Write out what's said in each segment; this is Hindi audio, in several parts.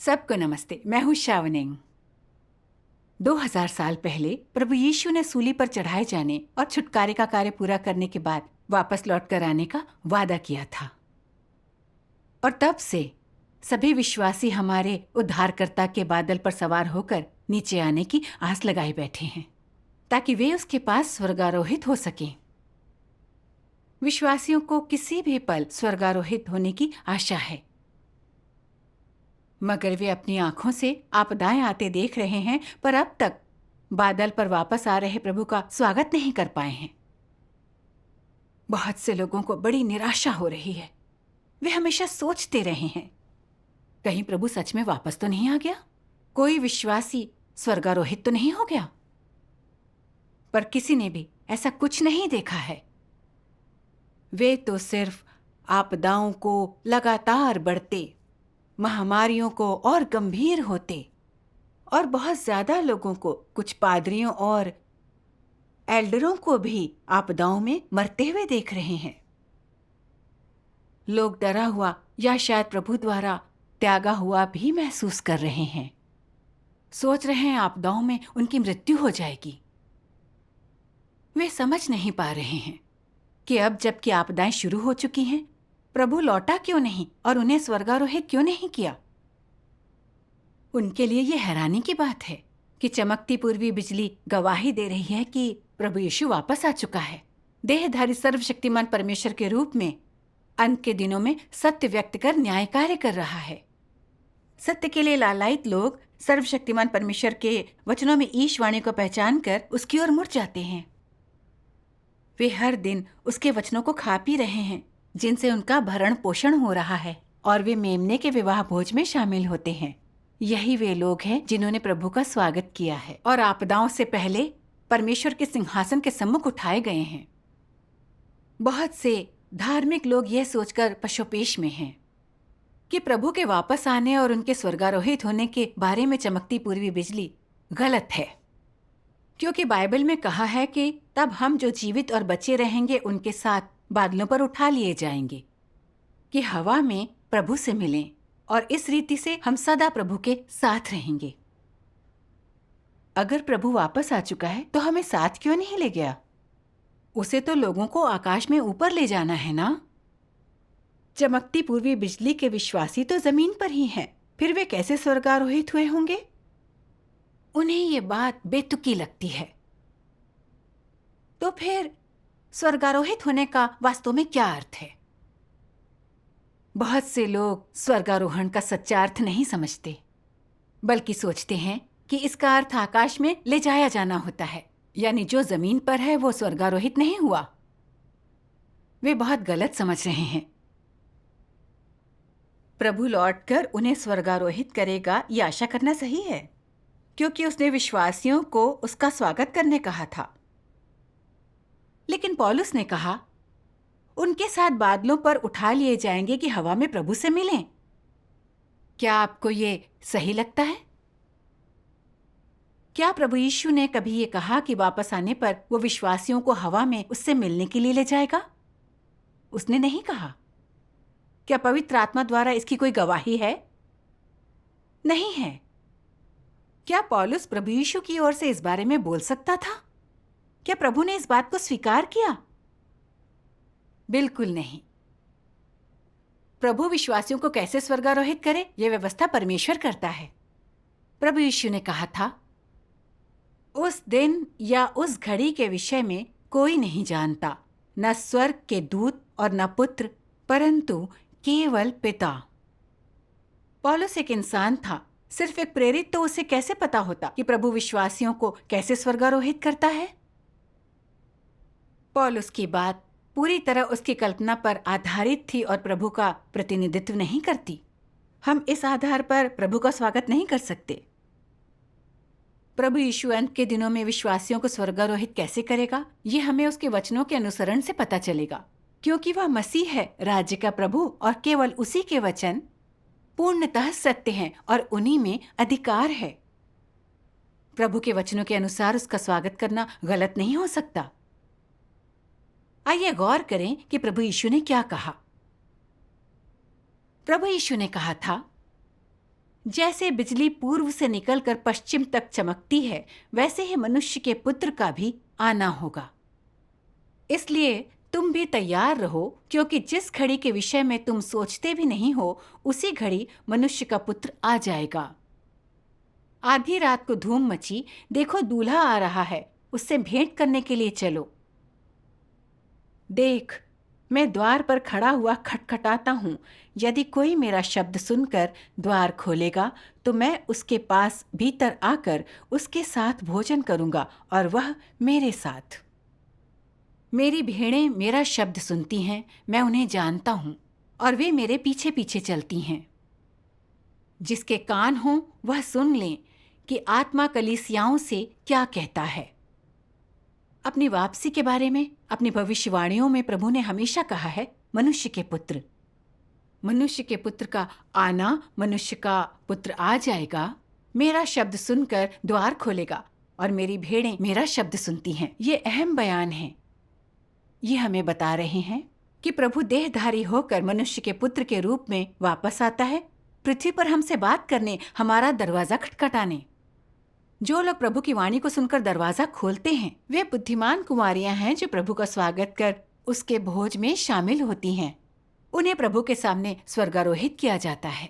सबको नमस्ते। मैं हूँ शावनिंग। 2000 साल पहले प्रभु यीशु ने सूली पर चढ़ाए जाने और छुटकारे का कार्य पूरा करने के बाद वापस लौट कर आने का वादा किया था। और तब से सभी विश्वासी हमारे उद्धारकर्ता के बादल पर सवार होकर नीचे आने की आस लगाए बैठे हैं, ताकि वे उसके पास स्वर्गारोहित हो सकें। विश्वासियों को किसी भी पल स्वर्गारोहित होने की आशा है, मगर वे अपनी आंखों से आपदाएं आते देख रहे हैं, पर अब तक बादल पर वापस आ रहे प्रभु का स्वागत नहीं कर पाए हैं। बहुत से लोगों को बड़ी निराशा हो रही है। वे हमेशा सोचते रहे हैं, कहीं प्रभु सच में वापस तो नहीं आ गया, कोई विश्वासी स्वर्गारोहित तो नहीं हो गया। पर किसी ने भी ऐसा कुछ नहीं देखा है। वे तो सिर्फ आपदाओं को लगातार बढ़ते, महामारियों को और गंभीर होते, और बहुत ज्यादा लोगों को, कुछ पादरियों और एल्डरों को भी आपदाओं में मरते हुए देख रहे हैं। लोग डरा हुआ या शायद प्रभु द्वारा त्यागा हुआ भी महसूस कर रहे हैं। सोच रहे हैं आपदाओं में उनकी मृत्यु हो जाएगी। वे समझ नहीं पा रहे हैं कि अब जबकि आपदाएं शुरू हो चुकी हैं, प्रभु लौटा क्यों नहीं और उन्हें स्वर्गारोहित क्यों नहीं किया। उनके लिए यह हैरानी की बात है कि चमकती पूर्वी बिजली गवाही दे रही है कि प्रभु यीशु वापस आ चुका है, देहधारी सर्वशक्तिमान परमेश्वर के रूप में। अंत के दिनों में सत्य व्यक्त कर न्याय कार्य कर रहा है। सत्य के लिए लालायित लोग सर्वशक्तिमान परमेश्वर के वचनों में ईशवाणी को पहचान कर उसकी ओर मुड़ जाते हैं। वे हर दिन उसके वचनों को खा पी रहे हैं, जिनसे उनका भरण पोषण हो रहा है, और वे मेमने के विवाह भोज में शामिल होते हैं। यही वे लोग हैं जिन्होंने प्रभु का स्वागत किया है और आपदाओं से पहले परमेश्वर के सिंहासन के सम्मुख उठाए गए हैं। बहुत से धार्मिक लोग यह सोचकर पशोपेश में हैं कि प्रभु के वापस आने और उनके स्वर्गारोहित होने के बारे में चमकती पूर्वी बिजली गलत है, क्योंकि बाइबल में कहा है कि तब हम जो जीवित और बचे रहेंगे उनके साथ बादलों पर उठा लिए जाएंगे, कि हवा में प्रभु से मिलें, और इस रीति से हम सदा प्रभु के साथ रहेंगे। अगर प्रभु वापस आ चुका है तो हमें साथ क्यों नहीं ले गया? उसे तो लोगों को आकाश में ऊपर ले जाना है ना। चमकती पूर्वी बिजली के विश्वासी तो जमीन पर ही हैं, फिर वे कैसे स्वर्गारोहित हुए होंगे? उन्हें ये बात बेतुकी लगती है। तो फिर स्वर्गारोहित होने का वास्तव में क्या अर्थ है? बहुत से लोग स्वर्गारोहण का सच्चा अर्थ नहीं समझते, बल्कि सोचते हैं कि इसका अर्थ आकाश में ले जाया जाना होता है, यानी जो जमीन पर है वो स्वर्गारोहित नहीं हुआ। वे बहुत गलत समझ रहे हैं। प्रभु लौटकर उन्हें स्वर्गारोहित करेगा, ये आशा करना सही है, क्योंकि उसने विश्वासियों को उसका स्वागत करने कहा था। लेकिन पौलुस ने कहा उनके साथ बादलों पर उठा लिए जाएंगे कि हवा में प्रभु से मिलें। क्या आपको ये सही लगता है? क्या प्रभु यीशु ने कभी ये कहा कि वापस आने पर वो विश्वासियों को हवा में उससे मिलने के लिए ले जाएगा? उसने नहीं कहा। क्या पवित्र आत्मा द्वारा इसकी कोई गवाही है? नहीं है। क्या पौलुस प्रभु यीशु की ओर से इस बारे में बोल सकता था? क्या प्रभु ने इस बात को स्वीकार किया? बिल्कुल नहीं। प्रभु विश्वासियों को कैसे स्वर्गारोहित करे, यह व्यवस्था परमेश्वर करता है। प्रभु यीशु ने कहा था, उस दिन या उस घड़ी के विषय में कोई नहीं जानता, न स्वर्ग के दूत और न पुत्र, परंतु केवल पिता। पौलुस एक इंसान था, सिर्फ एक प्रेरित, तो उसे कैसे पता होता कि प्रभु विश्वासियों को कैसे स्वर्गारोहित करता है? पौलुस की बात पूरी तरह उसकी कल्पना पर आधारित थी और प्रभु का प्रतिनिधित्व नहीं करती। हम इस आधार पर प्रभु का स्वागत नहीं कर सकते। प्रभु यीशु अंत के दिनों में विश्वासियों को स्वर्गारोहित कैसे करेगा, ये हमें उसके वचनों के अनुसरण से पता चलेगा, क्योंकि वह मसीह है, राज्य का प्रभु, और केवल उसी के वचन पूर्णतः सत्य हैं और उन्हीं में अधिकार है। प्रभु के वचनों के अनुसार उसका स्वागत करना गलत नहीं हो सकता। आइए गौर करें कि प्रभु यीशु ने क्या कहा। प्रभु यीशु ने कहा था, जैसे बिजली पूर्व से निकलकर पश्चिम तक चमकती है, वैसे ही मनुष्य के पुत्र का भी आना होगा। इसलिए तुम भी तैयार रहो, क्योंकि जिस घड़ी के विषय में तुम सोचते भी नहीं हो, उसी घड़ी मनुष्य का पुत्र आ जाएगा। आधी रात को धूम मची, देखो दूल्हा आ रहा है, उससे भेंट करने के लिए चलो। देख, मैं द्वार पर खड़ा हुआ खटखटाता हूँ। यदि कोई मेरा शब्द सुनकर द्वार खोलेगा, तो मैं उसके पास भीतर आकर उसके साथ भोजन करूँगा और वह मेरे साथ। मेरी भेड़ें मेरा शब्द सुनती हैं, मैं उन्हें जानता हूँ और वे मेरे पीछे पीछे चलती हैं। जिसके कान हों वह सुन लें कि आत्मा कलीसियाओं से क्या कहता है। अपनी वापसी के बारे में अपनी भविष्यवाणियों में प्रभु ने हमेशा कहा है, मनुष्य के पुत्र का आना, मनुष्य का पुत्र आ जाएगा, मेरा शब्द सुनकर द्वार खोलेगा और मेरी भेड़ें मेरा शब्द सुनती हैं। ये अहम बयान है। ये हमें बता रहे हैं कि प्रभु देहधारी होकर मनुष्य के पुत्र के रूप में वापस आता है, पृथ्वी पर हमसे बात करने, हमारा दरवाजा खटखटाने। जो लोग प्रभु की वाणी को सुनकर दरवाजा खोलते हैं, वे बुद्धिमान कुमारियां हैं जो प्रभु का स्वागत कर उसके भोज में शामिल होती हैं। उन्हें प्रभु के सामने स्वर्गारोहित किया जाता है।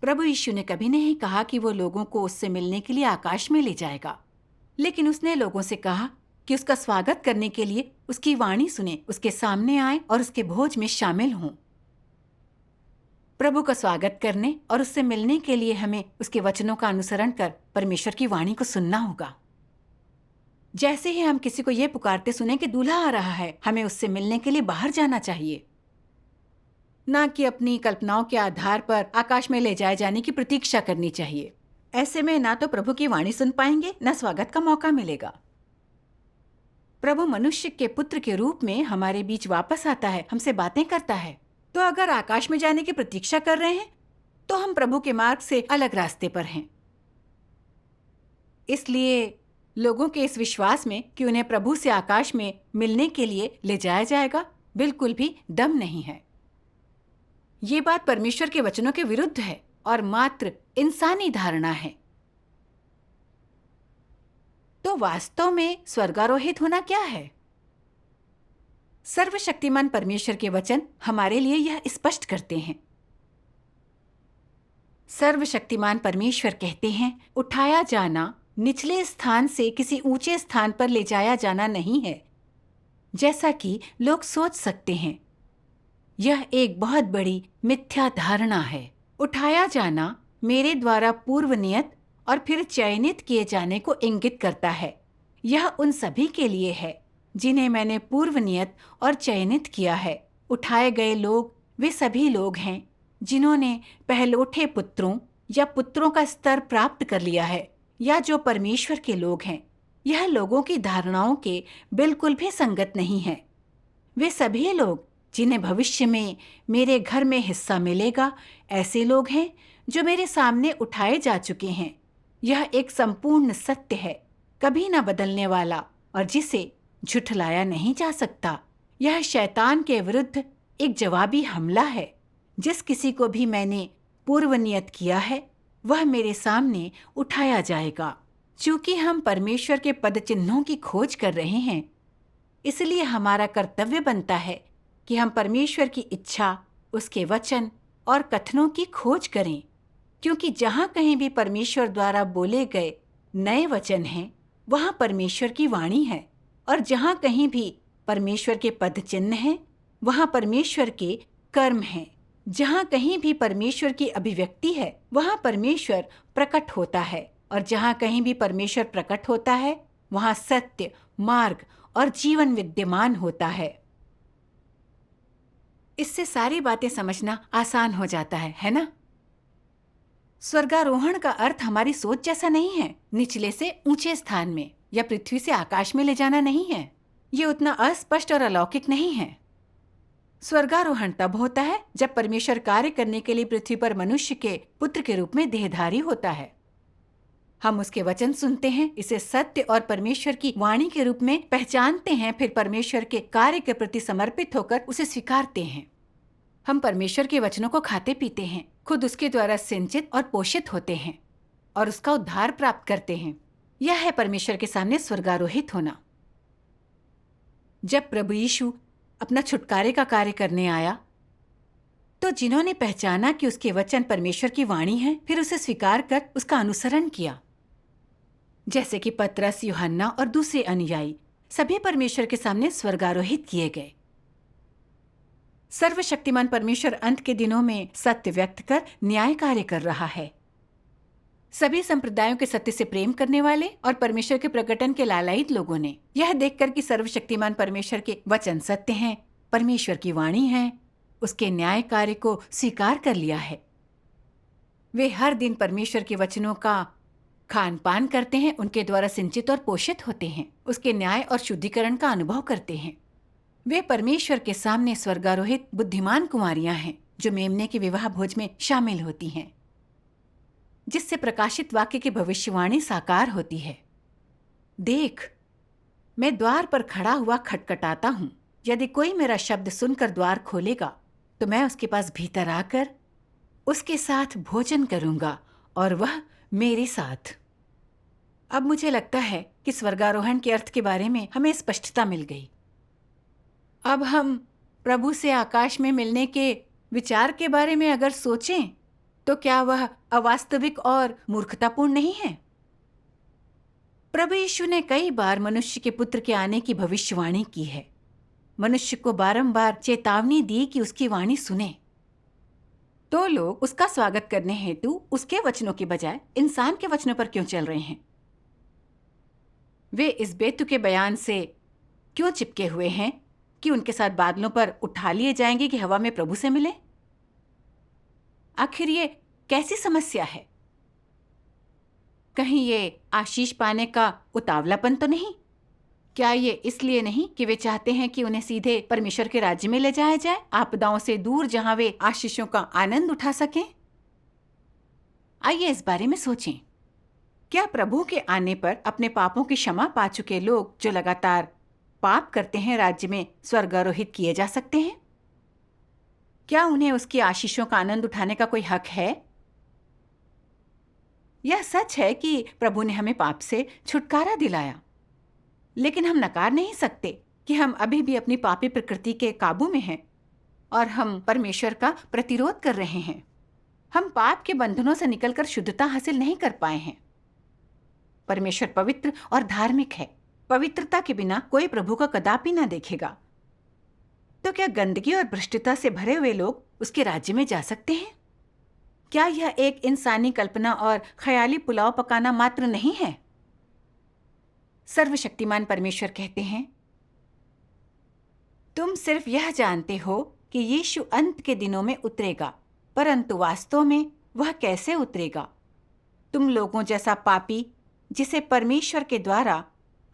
प्रभु यीशु ने कभी नहीं कहा कि वो लोगों को उससे मिलने के लिए आकाश में ले जाएगा, लेकिन उसने लोगों से कहा कि उसका स्वागत करने के लिए उसकी वाणी सुने, उसके सामने आए और उसके भोज में शामिल हों। प्रभु का स्वागत करने और उससे मिलने के लिए हमें उसके वचनों का अनुसरण कर परमेश्वर की वाणी को सुनना होगा। जैसे ही हम किसी को ये पुकारते सुने कि दूल्हा आ रहा है, हमें उससे मिलने के लिए बाहर जाना चाहिए, ना कि अपनी कल्पनाओं के आधार पर आकाश में ले जाए जाने की प्रतीक्षा करनी चाहिए। ऐसे में ना तो प्रभु की वाणी सुन पाएंगे, ना स्वागत का मौका मिलेगा। प्रभु मनुष्य के पुत्र के रूप में हमारे बीच वापस आता है, हमसे बातें करता है। तो अगर आकाश में जाने की प्रतीक्षा कर रहे हैं, तो हम प्रभु के मार्ग से अलग रास्ते पर हैं। इसलिए लोगों के इस विश्वास में कि उन्हें प्रभु से आकाश में मिलने के लिए ले जाया जाएगा, बिल्कुल भी दम नहीं है। ये बात परमेश्वर के वचनों के विरुद्ध है और मात्र इंसानी धारणा है। तो वास्तव में स्वर्गारोहित होना क्या है? सर्वशक्तिमान परमेश्वर के वचन हमारे लिए यह स्पष्ट करते हैं। सर्वशक्तिमान परमेश्वर कहते हैं, उठाया जाना निचले स्थान से किसी ऊंचे स्थान पर ले जाया जाना नहीं है, जैसा कि लोग सोच सकते हैं। यह एक बहुत बड़ी मिथ्या धारणा है। उठाया जाना मेरे द्वारा पूर्व नियत और फिर चयनित किए जाने को इंगित करता है। यह उन सभी के लिए है जिन्हें मैंने पूर्व नियत और चयनित किया है। उठाए गए लोग वे सभी लोग हैं जिन्होंने पहलौठे पुत्रों या पुत्रों का स्तर प्राप्त कर लिया है, या जो परमेश्वर के लोग हैं। यह लोगों की धारणाओं के बिल्कुल भी संगत नहीं है। वे सभी लोग जिन्हें भविष्य में मेरे घर में हिस्सा मिलेगा, ऐसे लोग हैं जो मेरे सामने उठाए जा चुके हैं। यह एक संपूर्ण सत्य है, कभी न बदलने वाला, और जिसे झुठलाया नहीं जा सकता। यह शैतान के विरुद्ध एक जवाबी हमला है। जिस किसी को भी मैंने पूर्व नियत किया है, वह मेरे सामने उठाया जाएगा। चूंकि हम परमेश्वर के पद चिन्हों की खोज कर रहे हैं, इसलिए हमारा कर्तव्य बनता है कि हम परमेश्वर की इच्छा, उसके वचन और कथनों की खोज करें, क्योंकि जहाँ कहीं भी परमेश्वर द्वारा बोले गए नए वचन हैं, वहाँ परमेश्वर की वाणी है, और जहाँ कहीं भी परमेश्वर के पद चिन्ह हैं, वहाँ परमेश्वर के कर्म हैं। जहाँ कहीं भी परमेश्वर की अभिव्यक्ति है, वहाँ परमेश्वर प्रकट होता है, और जहाँ कहीं भी परमेश्वर प्रकट होता है, वहाँ सत्य, मार्ग और जीवन विद्यमान होता है। इससे सारी बातें समझना आसान हो जाता है ना? स्वर्गारोहण का अर्थ हमारी सोच जैसा नहीं है, निचले से ऊंचे स्थान में या पृथ्वी से आकाश में ले जाना नहीं है। ये उतना अस्पष्ट और अलौकिक नहीं है। स्वर्गारोहण तब होता है जब परमेश्वर कार्य करने के लिए पृथ्वी पर मनुष्य के पुत्र के रूप में देहधारी होता है। हम उसके वचन सुनते हैं, इसे सत्य और परमेश्वर की वाणी के रूप में पहचानते हैं, फिर परमेश्वर के कार्य के प्रति समर्पित होकर उसे स्वीकारते हैं। हम परमेश्वर के वचनों को खाते पीते हैं, खुद उसके द्वारा सिंचित और पोषित होते हैं और उसका उद्धार प्राप्त करते हैं। यह है परमेश्वर के सामने स्वर्गारोहित होना। जब प्रभु यीशु अपना छुटकारे का कार्य करने आया, तो जिन्होंने पहचाना कि उसके वचन परमेश्वर की वाणी है, फिर उसे स्वीकार कर उसका अनुसरण किया, जैसे कि पतरस, यूहन्ना और दूसरे अनुयायी, सभी परमेश्वर के सामने स्वर्गारोहित किए गए। सर्वशक्तिमान परमेश्वर अंत के दिनों में सत्य व्यक्त कर न्याय कार्य कर रहा है। सभी संप्रदायों के सत्य से प्रेम करने वाले और परमेश्वर के प्रकटन के लालायित लोगों ने यह देखकर कि सर्वशक्तिमान परमेश्वर के वचन सत्य हैं, परमेश्वर की वाणी है, उसके न्याय कार्य को स्वीकार कर लिया है। वे हर दिन परमेश्वर के वचनों का खान पान करते हैं, उनके द्वारा सिंचित और पोषित होते हैं, उसके न्याय और शुद्धिकरण का अनुभव करते हैं। वे परमेश्वर के सामने स्वर्गारोहित बुद्धिमान कुंवारियां हैं, जो मेमने के विवाह भोज में शामिल होती हैं, जिससे प्रकाशित वाक्य की भविष्यवाणी साकार होती है। देख, मैं द्वार पर खड़ा हुआ खटखटाता हूं। यदि कोई मेरा शब्द सुनकर द्वार खोलेगा, तो मैं उसके पास भीतर आकर उसके साथ भोजन करूंगा और वह मेरे साथ। अब मुझे लगता है कि स्वर्गारोहण के अर्थ के बारे में हमें स्पष्टता मिल गई। अब हम प्रभु से आकाश में मिलने के विचार के बारे में अगर सोचें, तो क्या वह अवास्तविक और मूर्खतापूर्ण नहीं है? प्रभु यीशु ने कई बार मनुष्य के पुत्र के आने की भविष्यवाणी की है। मनुष्य को बारंबार चेतावनी दी कि उसकी वाणी सुने। तो लोग उसका स्वागत करने हेतु उसके वचनों के बजाय इंसान के वचनों पर क्यों चल रहे हैं? वे इस बेतुके बयान से क्यों चिपके हुए हैं कि उनके साथ बादलों पर उठा लिए जाएंगे कि हवा में प्रभु से मिले? आखिर ये कैसी समस्या है? कहीं ये आशीष पाने का उतावलापन तो नहीं? क्या ये इसलिए नहीं कि वे चाहते हैं कि उन्हें सीधे परमेश्वर के राज्य में ले जाया जाए, आपदाओं से दूर, जहां वे आशीषों का आनंद उठा सकें? आइए इस बारे में सोचें। क्या प्रभु के आने पर अपने पापों की क्षमा पा चुके लोग जो लगातार पाप करते हैं, राज्य में स्वर्गारोहित किए जा सकते हैं? क्या उन्हें उसकी आशीषों का आनंद उठाने का कोई हक है? यह सच है कि प्रभु ने हमें पाप से छुटकारा दिलाया, लेकिन हम नकार नहीं सकते कि हम अभी भी अपनी पापी प्रकृति के काबू में हैं और हम परमेश्वर का प्रतिरोध कर रहे हैं। हम पाप के बंधनों से निकलकर शुद्धता हासिल नहीं कर पाए हैं। परमेश्वर पवित्र और धार्मिक है। पवित्रता के बिना कोई प्रभु का कदापि न देखेगा। तो क्या गंदगी और भ्रष्टता से भरे हुए लोग उसके राज्य में जा सकते हैं? क्या यह एक इंसानी कल्पना और ख्याली पुलाव पकाना मात्र नहीं है? सर्वशक्तिमान परमेश्वर कहते हैं, तुम सिर्फ यह जानते हो कि यीशु अंत के दिनों में उतरेगा, परंतु वास्तव में वह कैसे उतरेगा? तुम लोगों जैसा पापी, जिसे परमेश्वर के द्वारा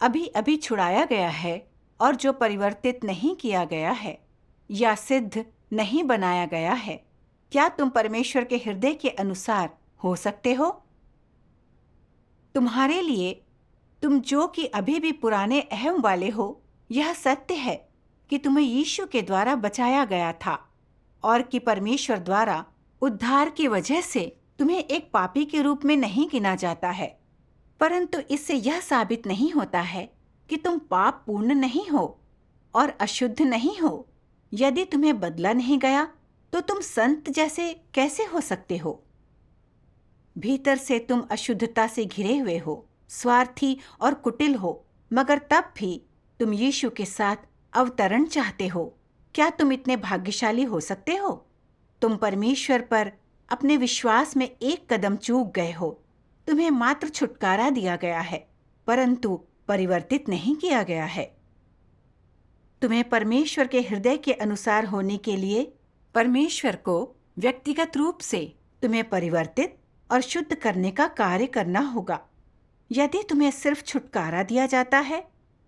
अभी अभी छुड़ाया गया है और जो परिवर्तित नहीं किया गया है या सिद्ध नहीं बनाया गया है, क्या तुम परमेश्वर के हृदय के अनुसार हो सकते हो? तुम्हारे लिए, तुम जो कि अभी भी पुराने अहम वाले हो, यह सत्य है कि तुम्हें यीशु के द्वारा बचाया गया था और कि परमेश्वर द्वारा उद्धार की वजह से तुम्हें एक पापी के रूप में नहीं गिना जाता है, परंतु इससे यह साबित नहीं होता है कि तुम पाप पूर्ण नहीं हो और अशुद्ध नहीं हो। यदि तुम्हें बदला नहीं गया तो तुम संत जैसे कैसे हो सकते हो? भीतर से तुम अशुद्धता से घिरे हुए हो, स्वार्थी और कुटिल हो, मगर तब भी तुम यीशु के साथ अवतरण चाहते हो। क्या तुम इतने भाग्यशाली हो सकते हो? तुम परमेश्वर पर अपने विश्वास में एक कदम चूक गए हो। तुम्हें मात्र छुटकारा दिया गया है, परंतु परिवर्तित नहीं किया गया है। तुम्हें परमेश्वर के हृदय के अनुसार होने के लिए परमेश्वर को व्यक्तिगत रूप से तुम्हें परिवर्तित और शुद्ध करने का कार्य करना होगा। यदि तुम्हें सिर्फ छुटकारा दिया जाता है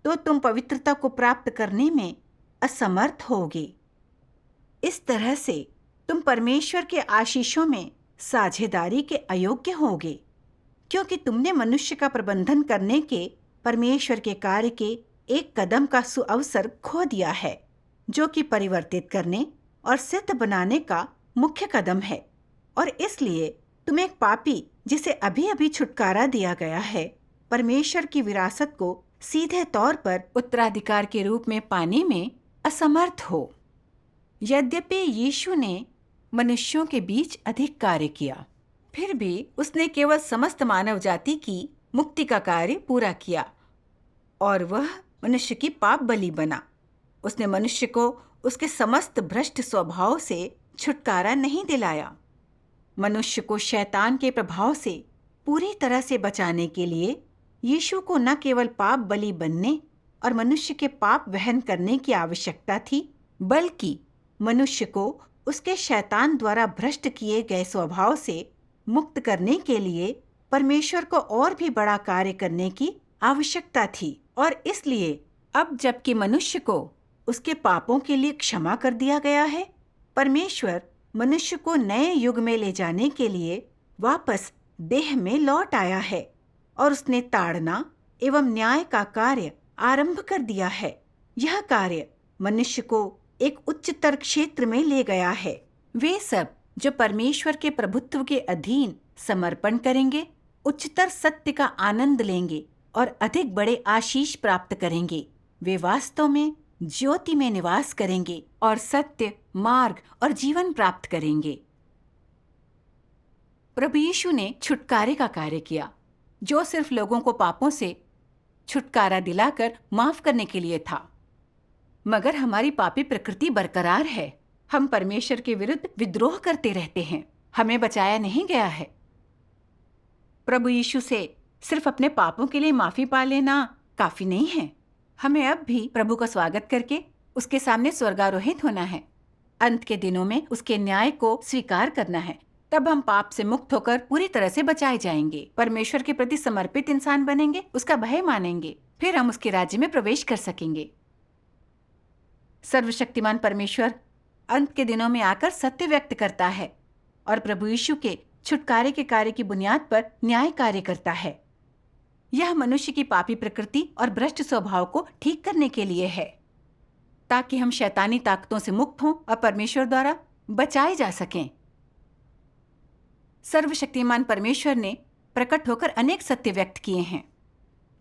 तो तुम पवित्रता को प्राप्त करने में असमर्थ होगे। इस तरह से तुम परमेश्वर के आशीषों में साझेदारी के अयोग्य होगे। क्योंकि तुमने मनुष्य का प्रबंधन करने के परमेश्वर के कार्य के एक कदम का सुअवसर खो दिया है, जो कि परिवर्तित करने और सिद्ध बनाने का मुख्य कदम है। और इसलिए तुम एक पापी जिसे अभी अभी छुटकारा दिया गया है, परमेश्वर की विरासत को सीधे तौर पर उत्तराधिकार के रूप में पाने में असमर्थ हो। यद्यपि यीशु ने मनुष्यों के बीच अधिक कार्य किया, फिर भी उसने केवल समस्त मानव जाति की मुक्ति का कार्य पूरा किया और वह मनुष्य की पाप बलि बना। उसने मनुष्य को उसके समस्त भ्रष्ट स्वभाव से छुटकारा नहीं दिलाया। मनुष्य को शैतान के प्रभाव से पूरी तरह से बचाने के लिए यीशु को न केवल पाप बलि बनने और मनुष्य के पाप वहन करने की आवश्यकता थी, बल्कि मनुष्य को उसके शैतान द्वारा भ्रष्ट किए गए स्वभाव से मुक्त करने के लिए परमेश्वर को और भी बड़ा कार्य करने की आवश्यकता थी। और इसलिए अब जबकि मनुष्य को उसके पापों के लिए क्षमा कर दिया गया है, परमेश्वर मनुष्य को नए युग में ले जाने के लिए वापस देह में लौट आया है और उसने ताड़ना एवं न्याय का कार्य आरंभ कर दिया है। यह कार्य मनुष्य को एक उच्चतर क्षेत्र में ले गया है। वे सब जो परमेश्वर के प्रभुत्व के अधीन समर्पण करेंगे, उच्चतर सत्य का आनंद लेंगे और अधिक बड़े आशीष प्राप्त करेंगे। वे वास्तव में ज्योति में निवास करेंगे और सत्य, मार्ग और जीवन प्राप्त करेंगे। प्रभु यीशु ने छुटकारे का कार्य किया, जो सिर्फ लोगों को पापों से छुटकारा दिलाकर माफ करने के लिए था। मगर हमारी पापी प्रकृति बरकरार है। हम परमेश्वर के विरुद्ध विद्रोह करते रहते हैं। हमें बचाया नहीं गया है। प्रभु यीशु से सिर्फ अपने पापों के लिए माफी पा लेना काफी नहीं है। हमें अब भी प्रभु का स्वागत करके उसके सामने स्वर्गारोहित होना है। अंत के दिनों में उसके न्याय को स्वीकार करना है। तब हम पाप से मुक्त होकर पूरी तरह से बचाए जाएंगे, परमेश्वर के प्रति समर्पित इंसान बनेंगे, उसका भय मानेंगे, फिर हम उसके राज्य में प्रवेश कर सकेंगे। सर्वशक्तिमान परमेश्वर अंत के दिनों में आकर सत्य व्यक्त करता है और प्रभु यीशु के छुटकारे के कार्य की बुनियाद पर न्याय कार्य करता है। यह मनुष्य की पापी प्रकृति और भ्रष्ट स्वभाव को ठीक करने के लिए है, ताकि हम शैतानी ताकतों से मुक्त हों और परमेश्वर द्वारा बचाए जा सकें। सर्वशक्तिमान परमेश्वर ने प्रकट होकर अनेक सत्य व्यक्त किए हैं।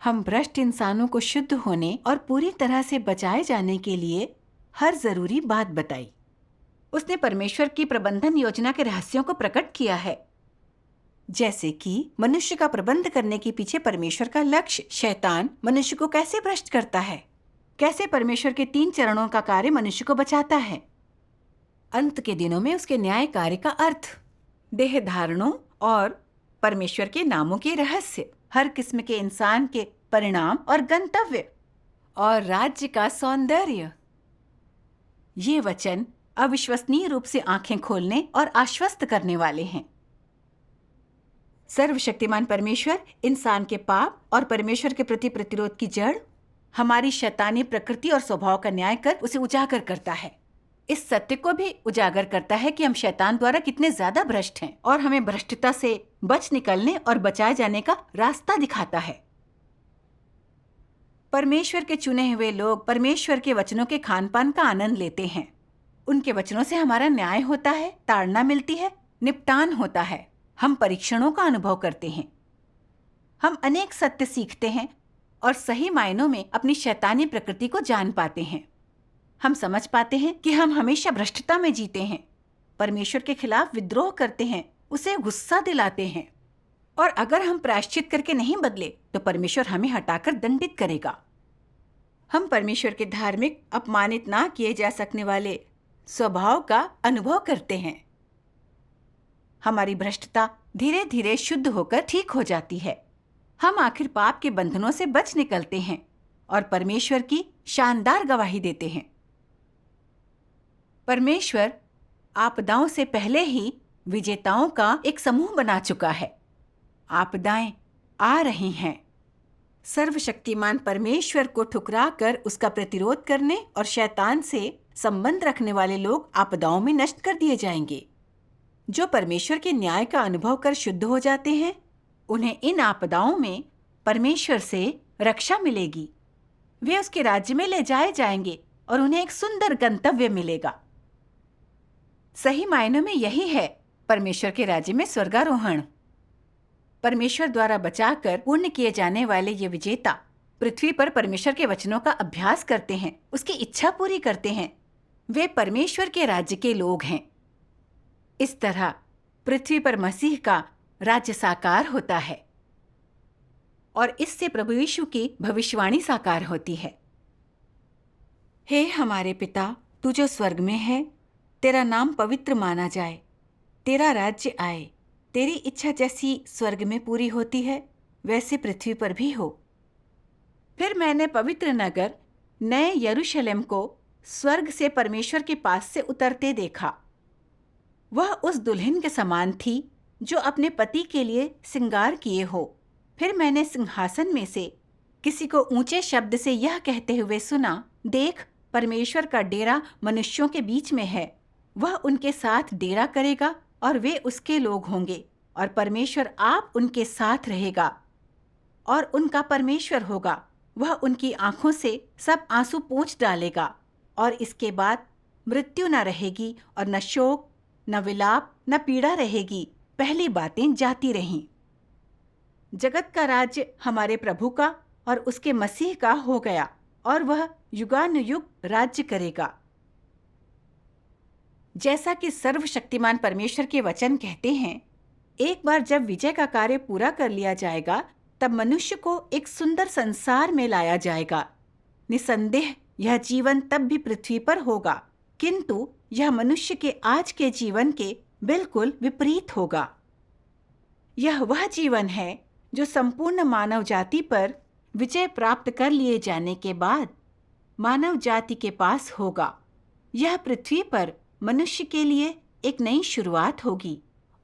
हम भ्रष्ट इंसानों को शुद्ध होने और पूरी तरह से बचाए जाने के लिए हर जरूरी बात बताई। उसने परमेश्वर की प्रबंधन योजना के रहस्यों को प्रकट किया है, जैसे कि मनुष्य का प्रबंध करने के पीछे परमेश्वर का लक्ष्य, शैतान मनुष्य को कैसे भ्रष्ट करता है, कैसे परमेश्वर के 3 चरणों का कार्य मनुष्य को बचाता है, अंत के दिनों में उसके न्याय कार्य का अर्थ, देह धारणों और परमेश्वर के नामों के रहस्य, हर किस्म के इंसान के परिणाम और गंतव्य और राज्य का सौंदर्य। ये वचन अविश्वसनीय रूप से आंखें खोलने और आश्वस्त करने वाले हैं। सर्वशक्तिमान परमेश्वर इंसान के पाप और परमेश्वर के प्रति प्रतिरोध की जड़, हमारी शैतानी प्रकृति और स्वभाव का न्याय कर उसे उजागर करता है। इस सत्य को भी उजागर करता है कि हम शैतान द्वारा कितने ज्यादा भ्रष्ट हैं और हमें भ्रष्टता से बच निकलने और बचाए जाने का रास्ता दिखाता है। परमेश्वर के चुने हुए लोग परमेश्वर के वचनों के खान पान का आनंद लेते हैं। उनके वचनों से हमारा न्याय होता है, ताड़ना मिलती है, निपटान होता है। हम परीक्षणों का अनुभव करते हैं। हम अनेक सत्य सीखते हैं और सही मायनों में अपनी शैतानी प्रकृति को जान पाते हैं। हम समझ पाते हैं कि हम हमेशा भ्रष्टता में जीते हैं, परमेश्वर के खिलाफ विद्रोह करते हैं, उसे गुस्सा दिलाते हैं, और अगर हम प्रायश्चित करके नहीं बदले तो परमेश्वर हमें हटाकर दंडित करेगा। हम परमेश्वर के धार्मिक, अपमानित ना किए जा सकने वाले स्वभाव का अनुभव करते हैं। हमारी भ्रष्टता धीरे धीरे शुद्ध होकर ठीक हो जाती है। हम आखिर पाप के बंधनों से बच निकलते हैं और परमेश्वर की शानदार गवाही देते हैं। परमेश्वर आपदाओं से पहले ही विजेताओं का एक समूह बना चुका है। आपदाएं आ रही हैं। सर्वशक्तिमान परमेश्वर को ठुकरा कर उसका प्रतिरोध करने और शैतान से संबंध रखने वाले लोग आपदाओं में नष्ट कर दिए जाएंगे। जो परमेश्वर के न्याय का अनुभव कर शुद्ध हो जाते हैं, उन्हें इन आपदाओं में परमेश्वर से रक्षा मिलेगी। वे उसके राज्य में ले जाए जाएंगे और उन्हें एक सुंदर गंतव्य मिलेगा। सही मायनों में यही है परमेश्वर के राज्य में स्वर्गारोहण। परमेश्वर द्वारा बचाकर पूर्ण किए जाने वाले ये विजेता पृथ्वी पर परमेश्वर के वचनों का अभ्यास करते हैं, उसकी इच्छा पूरी करते हैं। वे परमेश्वर के राज्य के लोग हैं। इस तरह पृथ्वी पर मसीह का राज्य साकार होता है और इससे प्रभु यीशु की भविष्यवाणी साकार होती है। हे हमारे पिता, तू जो स्वर्ग में है, तेरा नाम पवित्र माना जाए, तेरा राज्य आए, तेरी इच्छा जैसी स्वर्ग में पूरी होती है वैसे पृथ्वी पर भी हो। फिर मैंने पवित्र नगर नए यरूशलेम को स्वर्ग से परमेश्वर के पास से उतरते देखा। वह उस दुल्हन के समान थी जो अपने पति के लिए श्रृंगार किए हो। फिर मैंने सिंहासन में से किसी को ऊंचे शब्द से यह कहते हुए सुना, देख, परमेश्वर का डेरा मनुष्यों के बीच में है। वह उनके साथ डेरा करेगा और वे उसके लोग होंगे और परमेश्वर आप उनके साथ रहेगा और उनका परमेश्वर होगा। वह उनकी आंखों से सब आंसू पोंछ डालेगा और इसके बाद मृत्यु न रहेगी और न शोक, न विलाप, न पीड़ा रहेगी। पहली बातें जाती रहीं। जगत का राज्य हमारे प्रभु का और उसके मसीह का हो गया और वह युगानुयुग राज्य करेगा। जैसा कि सर्वशक्तिमान परमेश्वर के वचन कहते हैं, एक बार जब विजय का कार्य पूरा कर लिया जाएगा तब मनुष्य को एक सुंदर संसार में लाया जाएगा। निसंदेह यह जीवन तब भी पृथ्वी पर होगा, किंतु यह मनुष्य के आज के जीवन के बिल्कुल विपरीत होगा। यह वह जीवन है जो संपूर्ण मानव जाति पर विजय प्राप्त कर लिए जाने के बाद मानव जाति के पास होगा। यह पृथ्वी पर मनुष्य के लिए एक नई शुरुआत होगी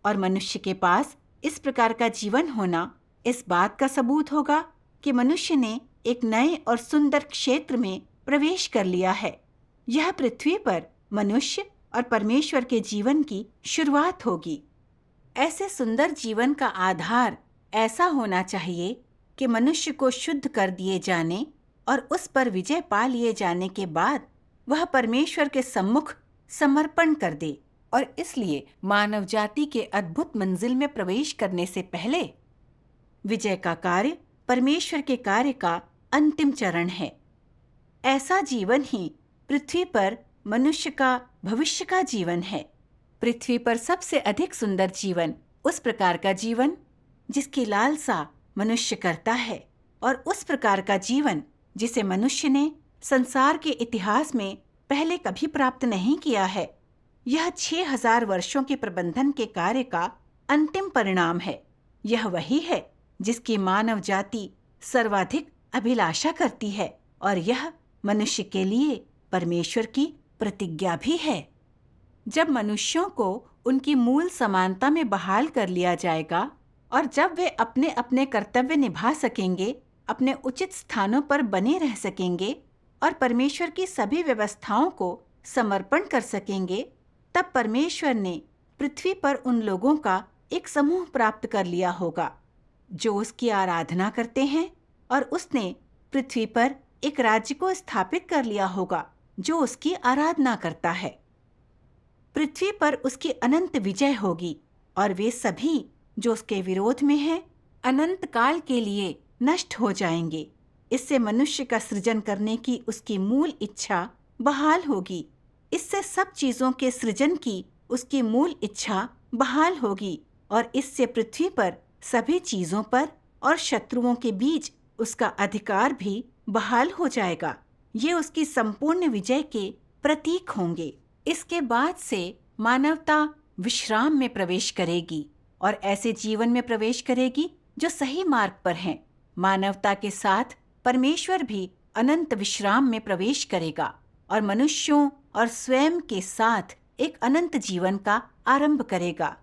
और मनुष्य के पास इस प्रकार का जीवन होना इस बात का सबूत होगा कि मनुष्य ने एक नए और सुंदर क्षेत्र में प्रवेश कर लिया है। यह पृथ्वी पर मनुष्य और परमेश्वर के जीवन की शुरुआत होगी। ऐसे सुंदर जीवन का आधार ऐसा होना चाहिए कि मनुष्य को शुद्ध कर दिए जाने और उस पर विजय पा लिए जाने के बाद वह परमेश्वर के सम्मुख समर्पण कर दे। और इसलिए मानव जाति के अद्भुत मंजिल में प्रवेश करने से पहले विजय का कार्य परमेश्वर के कार्य का अंतिम चरण है। ऐसा जीवन ही पृथ्वी पर मनुष्य का भविष्य का जीवन है। पृथ्वी पर सबसे अधिक सुंदर जीवन उस प्रकार का जीवन जिसकी लालसा मनुष्य करता है और उस प्रकार का जीवन जिसे मनुष्य ने संसार के इतिहास में पहले कभी प्राप्त नहीं किया है। यह 6000 वर्षों के प्रबंधन के कार्य का अंतिम परिणाम है। यह वही है जिसकी मानव जाति सर्वाधिक अभिलाषा करती है और यह मनुष्य के लिए परमेश्वर की प्रतिज्ञा भी है। जब मनुष्यों को उनकी मूल समानता में बहाल कर लिया जाएगा और जब वे अपने अपने कर्तव्य निभा सकेंगे, अपने उचित स्थानों पर बने रह सकेंगे और परमेश्वर की सभी व्यवस्थाओं को समर्पण कर सकेंगे, तब परमेश्वर ने पृथ्वी पर उन लोगों का एक समूह प्राप्त कर लिया होगा जो उसकी आराधना करते हैं और उसने पृथ्वी पर एक राज्य को स्थापित कर लिया होगा जो उसकी आराधना करता है। पृथ्वी पर उसकी अनंत विजय होगी और वे सभी जो उसके विरोध में हैं अनंत काल के लिए नष्ट हो जाएंगे। इससे मनुष्य का सृजन करने की उसकी मूल इच्छा बहाल होगी। इससे सब चीजों के सृजन की उसकी मूल इच्छा बहाल होगी और इससे पृथ्वी पर सभी चीजों पर और शत्रुओं के बीच उसका अधिकार भी बहाल हो जाएगा। ये उसकी संपूर्ण विजय के प्रतीक होंगे। इसके बाद से मानवता विश्राम में प्रवेश करेगी और ऐसे जीवन में प्रवेश करेगी जो सही मार्ग पर हैं। मानवता के साथ परमेश्वर भी अनंत विश्राम में प्रवेश करेगा और मनुष्यों और स्वयं के साथ एक अनंत जीवन का आरंभ करेगा।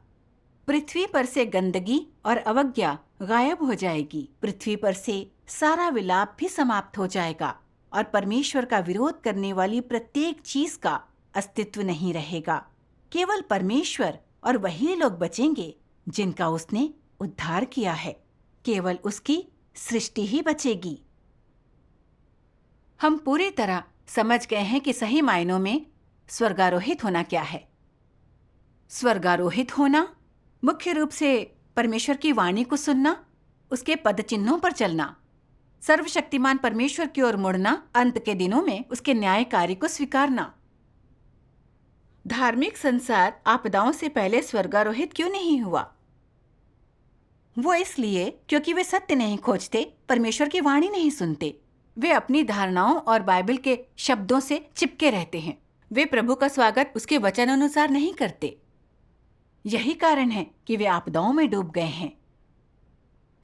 पृथ्वी पर से गंदगी और अवज्ञा गायब हो जाएगी। पृथ्वी पर से सारा विलाप भी समाप्त हो जाएगा और परमेश्वर का विरोध करने वाली प्रत्येक चीज का अस्तित्व नहीं रहेगा। केवल परमेश्वर और वही लोग बचेंगे जिनका उसने उद्धार किया है। केवल उसकी सृष्टि ही बचेगी। हम पूरी तरह समझ गए हैं कि सही मायनों में स्वर्गारोहित होना क्या है। स्वर्गारोहित होना मुख्य रूप से परमेश्वर की वाणी को सुनना, उसके पद चिन्हों पर चलना, सर्वशक्तिमान परमेश्वर की ओर मुड़ना, अंत के दिनों में उसके न्याय कार्य को स्वीकारना। धार्मिक संसार आपदाओं से पहले स्वर्गारोहित क्यों नहीं हुआ? वो इसलिए क्योंकि वे सत्य नहीं खोजते, परमेश्वर की वाणी नहीं सुनते। वे अपनी धारणाओं और बाइबल के शब्दों से चिपके रहते हैं। वे प्रभु का स्वागत उसके वचन अनुसार नहीं करते। यही कारण है कि वे आपदाओं में डूब गए हैं।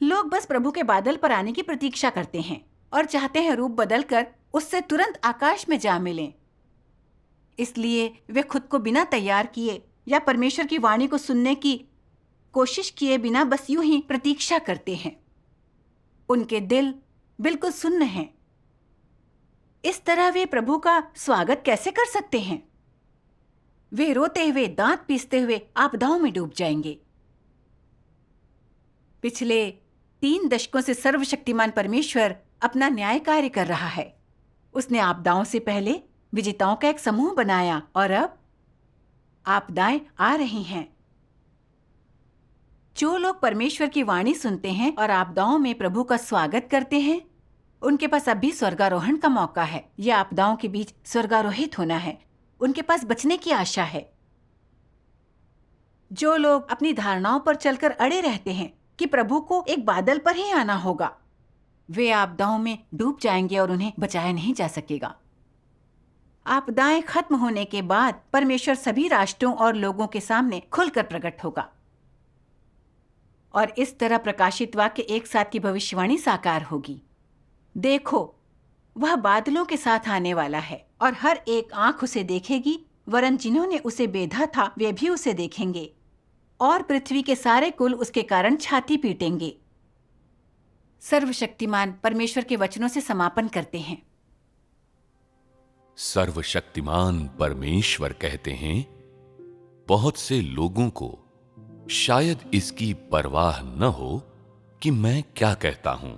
लोग बस प्रभु के बादल पर आने की प्रतीक्षा करते हैं और चाहते हैं रूप बदलकर उससे तुरंत आकाश में जा मिलें। इसलिए वे खुद को बिना तैयार किए या परमेश्वर की वाणी को सुनने की कोशिश किए बिना बस यूं ही प्रतीक्षा करते हैं। उनके दिल बिल्कुल सुन्न हैं। इस तरह वे प्रभु का स्वागत कैसे कर सकते हैं? वे रोते हुए, दांत पीसते हुए आपदाओं में डूब जाएंगे। पिछले 3 दशकों से सर्वशक्तिमान परमेश्वर अपना न्याय कार्य कर रहा है। उसने आपदाओं से पहले विजेताओं का एक समूह बनाया और अब आपदाएं आ रही हैं। जो लोग परमेश्वर की वाणी सुनते हैं और आपदाओं में प्रभु का स्वागत करते हैं, उनके पास अब भी स्वर्गारोहण का मौका है। यह आपदाओं के बीच स्वर्गारोहित होना है। उनके पास बचने की आशा है। जो लोग अपनी धारणाओं पर चलकर अड़े रहते हैं कि प्रभु को एक बादल पर ही आना होगा, वे आपदाओं में डूब जाएंगे और उन्हें बचाया नहीं जा सकेगा। आपदाएं खत्म होने के बाद परमेश्वर सभी राष्ट्रों और लोगों के सामने खुलकर प्रकट होगा और इस तरह प्रकाशित वाक्य एक साथ की भविष्यवाणी साकार होगी। देखो, वह बादलों के साथ आने वाला है और हर एक आंख उसे देखेगी, वरन जिन्होंने उसे बेधा था वे भी उसे देखेंगे और पृथ्वी के सारे कुल उसके कारण छाती पीटेंगे। सर्वशक्तिमान परमेश्वर के वचनों से समापन करते हैं। सर्वशक्तिमान परमेश्वर कहते हैं, बहुत से लोगों को शायद इसकी परवाह न हो कि मैं क्या कहता हूं,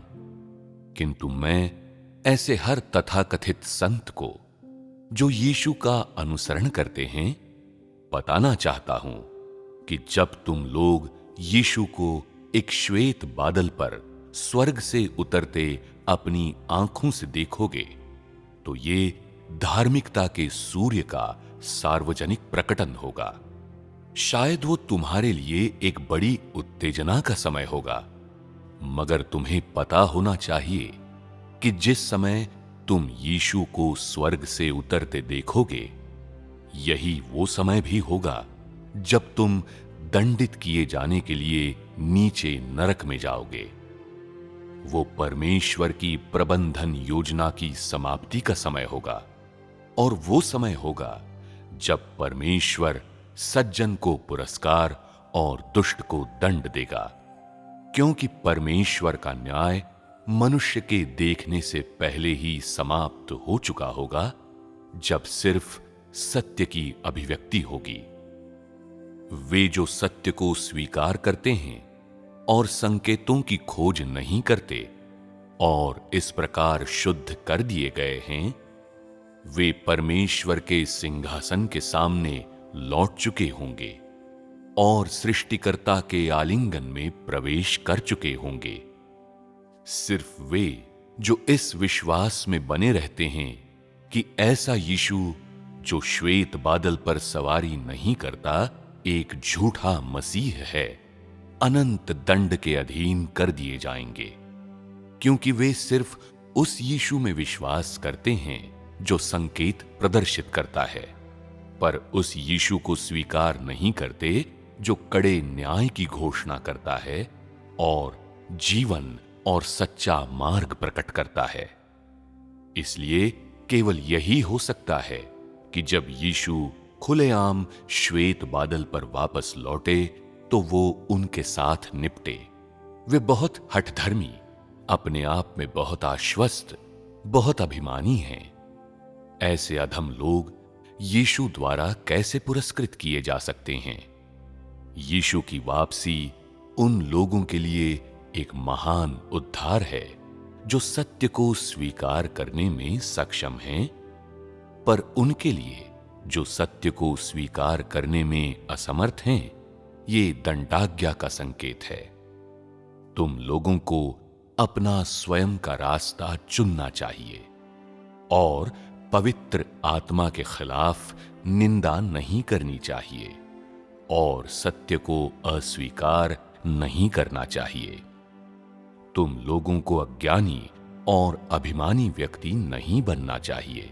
किंतु मैं ऐसे हर तथाकथित संत को जो यीशु का अनुसरण करते हैं बताना चाहता हूं कि जब तुम लोग यीशु को एक श्वेत बादल पर स्वर्ग से उतरते अपनी आंखों से देखोगे, तो ये धार्मिकता के सूर्य का सार्वजनिक प्रकटन होगा। शायद वो तुम्हारे लिए एक बड़ी उत्तेजना का समय होगा, मगर तुम्हें पता होना चाहिए कि जिस समय तुम यीशु को स्वर्ग से उतरते देखोगे, यही वो समय भी होगा जब तुम दंडित किए जाने के लिए नीचे नरक में जाओगे। वो परमेश्वर की प्रबंधन योजना की समाप्ति का समय होगा और वो समय होगा जब परमेश्वर सज्जन को पुरस्कार और दुष्ट को दंड देगा, क्योंकि परमेश्वर का न्याय मनुष्य के देखने से पहले ही समाप्त हो चुका होगा, जब सिर्फ सत्य की अभिव्यक्ति होगी। वे जो सत्य को स्वीकार करते हैं और संकेतों की खोज नहीं करते और इस प्रकार शुद्ध कर दिए गए हैं, वे परमेश्वर के सिंहासन के सामने लौट चुके होंगे और सृष्टिकर्ता के आलिंगन में प्रवेश कर चुके होंगे। सिर्फ वे जो इस विश्वास में बने रहते हैं कि ऐसा यीशु जो श्वेत बादल पर सवारी नहीं करता एक झूठा मसीह है, अनंत दंड के अधीन कर दिए जाएंगे, क्योंकि वे सिर्फ उस यीशु में विश्वास करते हैं जो संकेत प्रदर्शित करता है, पर उस यीशु को स्वीकार नहीं करते जो कड़े न्याय की घोषणा करता है और जीवन और सच्चा मार्ग प्रकट करता है। इसलिए केवल यही हो सकता है कि जब यीशु खुलेआम श्वेत बादल पर वापस लौटे तो वो उनके साथ निपटे। वे बहुत हठधर्मी, अपने आप में बहुत आश्वस्त, बहुत अभिमानी हैं। ऐसे अधम लोग यीशु द्वारा कैसे पुरस्कृत किए जा सकते हैं? यीशु की वापसी उन लोगों के लिए एक महान उद्धार है जो सत्य को स्वीकार करने में सक्षम हैं, पर उनके लिए जो सत्य को स्वीकार करने में असमर्थ हैं, ये दंडाज्ञा का संकेत है। तुम लोगों को अपना स्वयं का रास्ता चुनना चाहिए और पवित्र आत्मा के खिलाफ निंदा नहीं करनी चाहिए और सत्य को अस्वीकार नहीं करना चाहिए। तुम लोगों को अज्ञानी और अभिमानी व्यक्ति नहीं बनना चाहिए,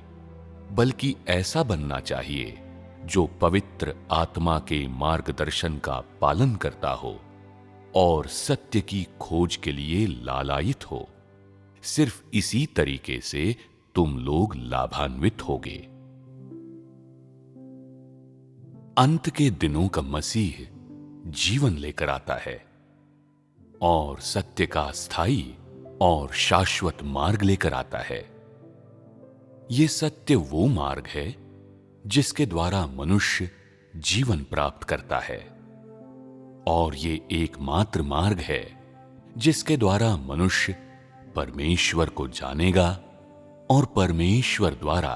बल्कि ऐसा बनना चाहिए जो पवित्र आत्मा के मार्गदर्शन का पालन करता हो और सत्य की खोज के लिए लालायित हो। सिर्फ इसी तरीके से तुम लोग लाभान्वित होगे। अंत के दिनों का मसीह जीवन लेकर आता है और सत्य का स्थायी और शाश्वत मार्ग लेकर आता है। यह सत्य वो मार्ग है जिसके द्वारा मनुष्य जीवन प्राप्त करता है और ये एकमात्र मार्ग है जिसके द्वारा मनुष्य परमेश्वर को जानेगा और परमेश्वर द्वारा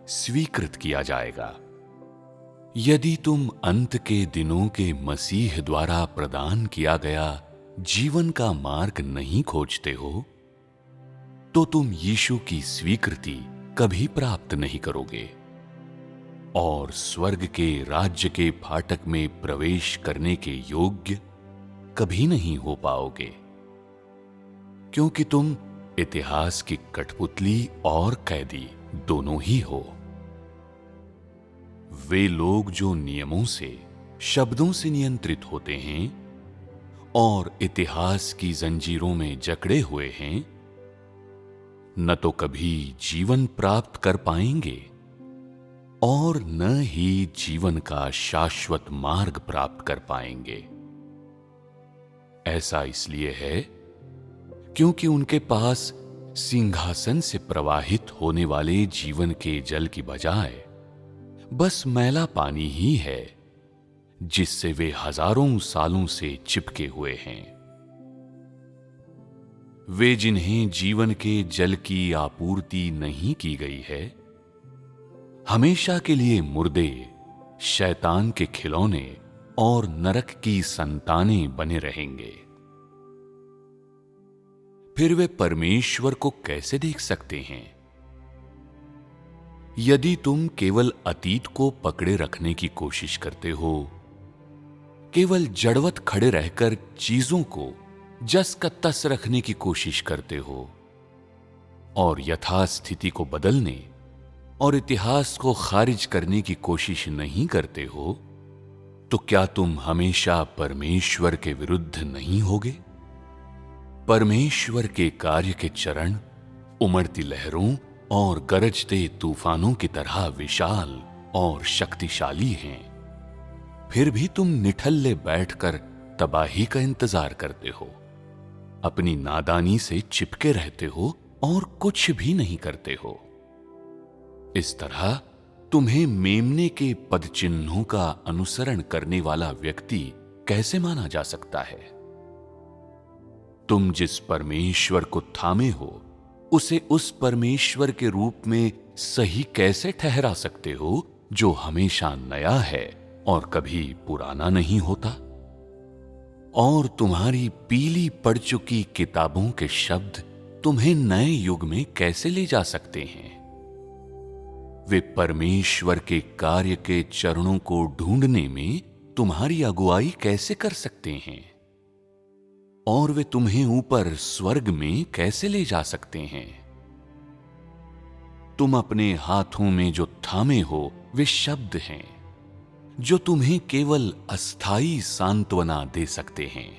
स्वीकृत किया जाएगा। यदि तुम अंत के दिनों के मसीह द्वारा प्रदान किया गया जीवन का मार्ग नहीं खोजते हो, तो तुम यीशु की स्वीकृति कभी प्राप्त नहीं करोगे और स्वर्ग के राज्य के फाटक में प्रवेश करने के योग्य कभी नहीं हो पाओगे, क्योंकि तुम इतिहास की कठपुतली और कैदी दोनों ही हो। वे लोग जो नियमों से, शब्दों से नियंत्रित होते हैं और इतिहास की जंजीरों में जकड़े हुए हैं, न तो कभी जीवन प्राप्त कर पाएंगे और न ही जीवन का शाश्वत मार्ग प्राप्त कर पाएंगे। ऐसा इसलिए है क्योंकि उनके पास सिंहासन से प्रवाहित होने वाले जीवन के जल की बजाय बस मैला पानी ही है, जिससे वे हजारों सालों से चिपके हुए हैं। वे जिन्हें जीवन के जल की आपूर्ति नहीं की गई है, हमेशा के लिए मुर्दे, शैतान के खिलौने और नरक की संतानें बने रहेंगे। फिर वे परमेश्वर को कैसे देख सकते हैं? यदि तुम केवल अतीत को पकड़े रखने की कोशिश करते हो, केवल जड़वत खड़े रहकर चीजों को जस का तस रखने की कोशिश करते हो और यथास्थिति को बदलने और इतिहास को खारिज करने की कोशिश नहीं करते हो, तो क्या तुम हमेशा परमेश्वर के विरुद्ध नहीं होगे? परमेश्वर के कार्य के चरण उमड़ती लहरों और गरजते तूफानों की तरह विशाल और शक्तिशाली हैं। फिर भी तुम निठल्ले बैठकर तबाही का इंतजार करते हो, अपनी नादानी से चिपके रहते हो और कुछ भी नहीं करते हो। इस तरह तुम्हें मेमने के पदचिन्हों का अनुसरण करने वाला व्यक्ति कैसे माना जा सकता है? तुम जिस परमेश्वर को थामे हो, उसे उस परमेश्वर के रूप में सही कैसे ठहरा सकते हो जो हमेशा नया है और कभी पुराना नहीं होता? और तुम्हारी पीली पड़ चुकी किताबों के शब्द तुम्हें नए युग में कैसे ले जा सकते हैं? वे परमेश्वर के कार्य के चरणों को ढूंढने में तुम्हारी अगुवाई कैसे कर सकते हैं? और वे तुम्हें ऊपर स्वर्ग में कैसे ले जा सकते हैं? तुम अपने हाथों में जो थामे हो वे शब्द हैं जो तुम्हें केवल अस्थाई सांत्वना दे सकते हैं,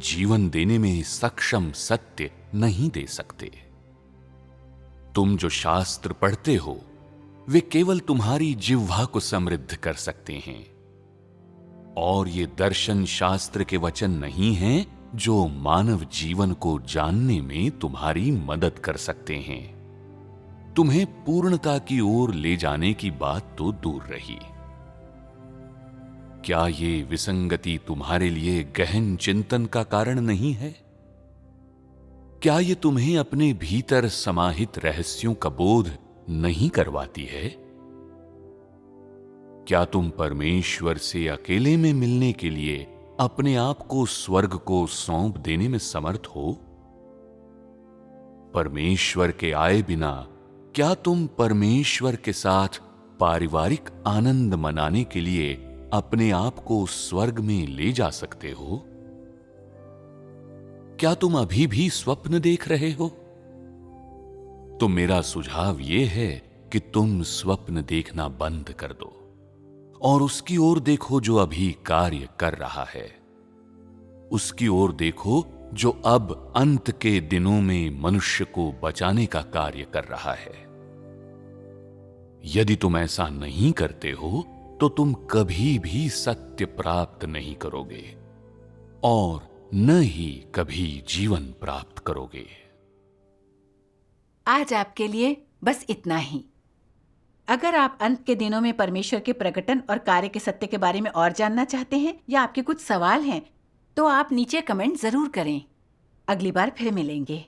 जीवन देने में सक्षम सत्य नहीं दे सकते। तुम जो शास्त्र पढ़ते हो वे केवल तुम्हारी जिह्वा को समृद्ध कर सकते हैं, और ये दर्शन शास्त्र के वचन नहीं हैं जो मानव जीवन को जानने में तुम्हारी मदद कर सकते हैं। तुम्हें पूर्णता की ओर ले जाने की बात तो दूर रही। क्या ये विसंगति तुम्हारे लिए गहन चिंतन का कारण नहीं है? क्या ये तुम्हें अपने भीतर समाहित रहस्यों का बोध नहीं करवाती है? क्या तुम परमेश्वर से अकेले में मिलने के लिए अपने आप को स्वर्ग को सौंप देने में समर्थ हो? परमेश्वर के आए बिना क्या तुम परमेश्वर के साथ पारिवारिक आनंद मनाने के लिए अपने आप को स्वर्ग में ले जा सकते हो? क्या तुम अभी भी स्वप्न देख रहे हो? तो मेरा सुझाव यह है कि तुम स्वप्न देखना बंद कर दो और उसकी ओर देखो जो अभी कार्य कर रहा है। उसकी ओर देखो जो अब अंत के दिनों में मनुष्य को बचाने का कार्य कर रहा है। यदि तुम ऐसा नहीं करते हो तो तुम कभी भी सत्य प्राप्त नहीं करोगे और न ही कभी जीवन प्राप्त करोगे। आज आपके लिए बस इतना ही। अगर आप अंत के दिनों में परमेश्वर के प्रकटन और कार्य के सत्य के बारे में और जानना चाहते हैं या आपके कुछ सवाल हैं तो आप नीचे कमेंट जरूर करें। अगली बार फिर मिलेंगे।